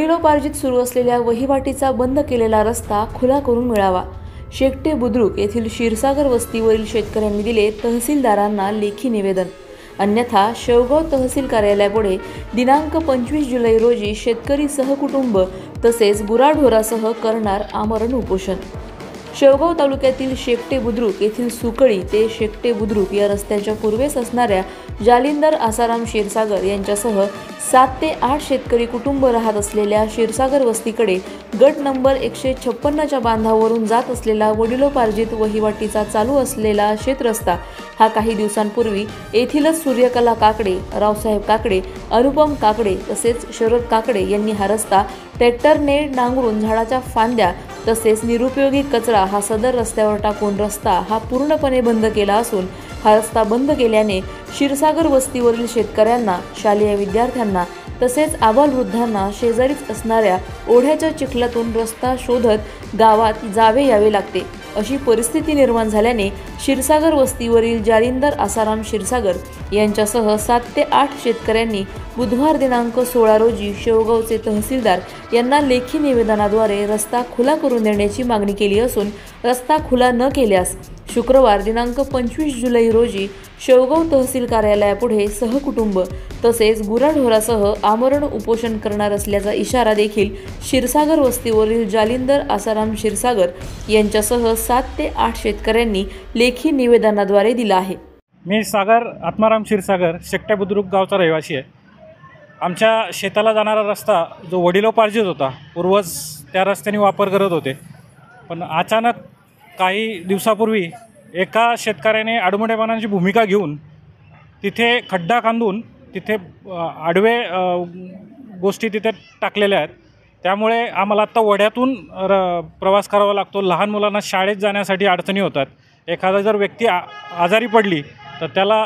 वडिलोपार्जित सुरू असलेल्या वहिवाटीचा बंद केलेला रस्ता खुला करून मिळावा। शेकटे बुद्रुक येथील क्षीरसागर वस्तीवरील शेतकऱ्यांनी दिले तहसीलदारांना लेखी निवेदन। अन्यथा शेवगाव तहसील कार्यालयापुढे दिनांक 25 जुलै रोजी शेतकरी सहकुटुंब तसेच गुराढोरासह करणार आमरण उपोषण। शेवगाव तालुक्यातील शेकटे बुद्रुक येथील सुकळी ते शेकटे बुद्रुक या रस्त्याच्या पूर्वेस असणाऱ्या जालिंदर आसाराम क्षीरसागर यांच्यासह 7 ते 8 शेतकरी कुटुंब राहत असलेल्या क्षीरसागर वस्तीकडे गट नंबर 156 च्या बांधावरून जात असलेला वडिलोपार्जित वहिवाटीचा चालू असलेला शेतरस्ता हा काही दिवसांपूर्वी येथीलच सूर्यकला काकडे, रावसाहेब काकडे, अनुपम काकडे तसेच शरद काकडे यांनी हा रस्ता ट्रॅक्टरने नांगरून झाडाच्या फांद्या तसेच निरुपयोगी कचरा हा सदर रस्त्यावर टाकून रस्ता हा पूर्णपणे बंद केला असून हा रस्ता बंद केल्याने क्षीरसागर वस्तीवरील शेतकऱ्यांना, शालेय विद्यार्थ्यांना तसेच आबालवृद्धांना शेजारीच असणाऱ्या ओढ्याच्या चिखलातून रस्ता शोधत गावात जावे यावे लागते। अशी परिस्थिती निर्माण झाल्याने क्षीरसागर वस्तीवरील जालिंदर आसाराम क्षीरसागर यांच्यासह 7 ते 8 शेतकऱ्यांनी बुधवार दिनांक 16 रोजी शेवगावचे तहसीलदार यांना लेखी निवेदनाद्वारे रस्ता खुला करून देण्याची मागणी केली असून रस्ता खुला न केल्यास शुक्रवार दिनांक 25 जुलै रोजी शेवगाव तहसील कार्यालयापुढे सहकुटुंब तसेच गुराढोरासह आमरण उपोषण करणार असल्याचा इशारा देखील क्षीरसागर वस्तीवरील जालिंदर आसाराम क्षीरसागर यांच्यासह 7 ते 8 शेतकऱ्यांनी लेखी निवेदनाद्वारे दिला आहे। मी सागर आत्माराम क्षीरसागर शेकटे बुद्रुक गावचा रहिवासी आहे। आमच्या शेताला जाणारा रस्ता जो वडिलोपार्जित होता, पूर्वज त्या रस्त्याने वापर करत होते, पण अचानक काही दिवसापूर्वी एका शेतकऱ्याने आडमुठेपणाची भूमिका घेऊन तिथे खड्डा खांदून तिथे आडवे गोष्टी तिथे टाकलेल्या आहेत। त्यामुळे आम्हाला आता वड्यातून प्रवास करावा लागतो। लहान मुलांना शाळेत जाण्यासाठी अडचणी होतात। एखादा जर व्यक्ती आजारी पडली तर त्याला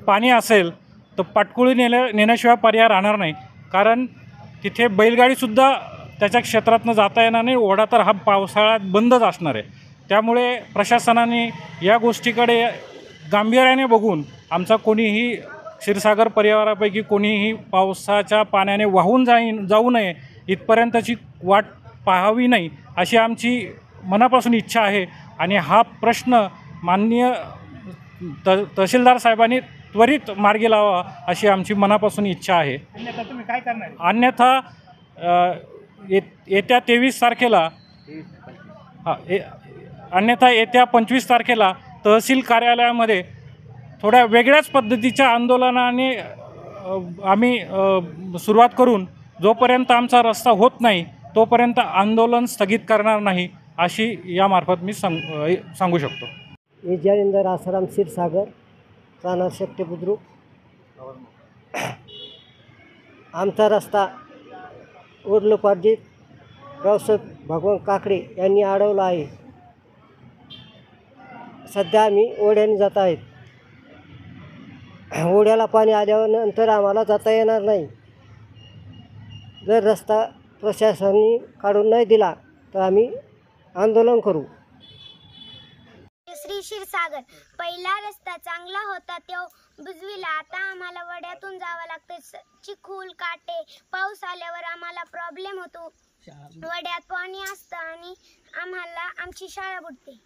पाणी असेल तर पाटकुळी नेण्याशिवाय पर्याय राहणार नाही, कारण तिथे बैलगाडीसुद्धा त्याच्या क्षेत्रातनं जाता येणार नाही। ओढा तर हा पावसाळ्यात बंदच असणार आहे। त्यामुळे प्रशासनाने या गोष्टीकडे गांभीर्याने बघून आमचा कोणीही क्षीरसागर परिवारापैकी कोणीही पावसाच्या पाण्याने वाहून जाऊ नये इथपर्यंतची वाट पाहावी नाही अशी आमची मनापासून इच्छा आहे। आणि हा प्रश्न माननीय तहसीलदार साहेबांनी त्वरित मार्गी लावा अशी आमची मनापासून इच्छा आहे। अन्यथा तुम्ही काय करणार? अन्यथा येत्या 23 तारखेला अन्यथा येत्या 25 तारखेला तहसील कार्यालयामध्ये थोड्या वेगळ्याच पद्धतीच्या आंदोलनाने आम्ही सुरुवात करून जोपर्यंत आमचा रस्ता होत नाही तोपर्यंत आंदोलन स्थगित करणार नाही अशी यामार्फत मी सांगू शकतो। मी जालिंदर आसाराम क्षीरसागर राहणार शेकटे बुद्रुक। आमचा रस्ता वडिलोपार्जित रावसाहेब भगवान काकडे यांनी अडवला आहे। सध्या आम्ही ओढ्याने जात आहेत। ओढ्याला पाणी आल्यानंतर आम्हाला जाता येणार नाही। जर रस्ता प्रशासनाने काढून नाही दिला तर आम्ही आंदोलन करू। श्री क्षीरसागर पहिला रस्ता चांगला होता तो बुजविला। आता आम्हाला वड्यातून जावं लागतं। चिखल काटे पाऊस आल्यावर आम्हाला प्रॉब्लेम होतो। वड्यात पाणी असतं आणि आम्हाला आमची शाळा बुडते।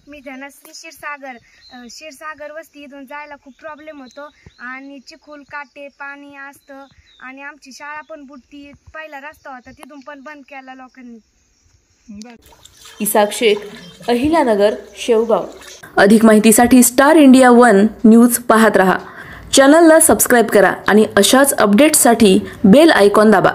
मी धनश्री क्षीरसागर वस्ती इथून जायला खूप प्रॉब्लेम होतो आणि चिखल काटे पाणी असतं आणि आमची शाळा पण बुडती। पहिला रस्ता होता तिथून पण बंद केला लोकांनी। इसाक शेख, अहिल्यानगर, शेवगाव। अधिक माहितीसाठी स्टार इंडिया 1 न्यूज पाहत रहा। चॅनलला सबस्क्राइब करा आणि अशाच अपडेट्ससाठी बेल आयकॉन दाबा।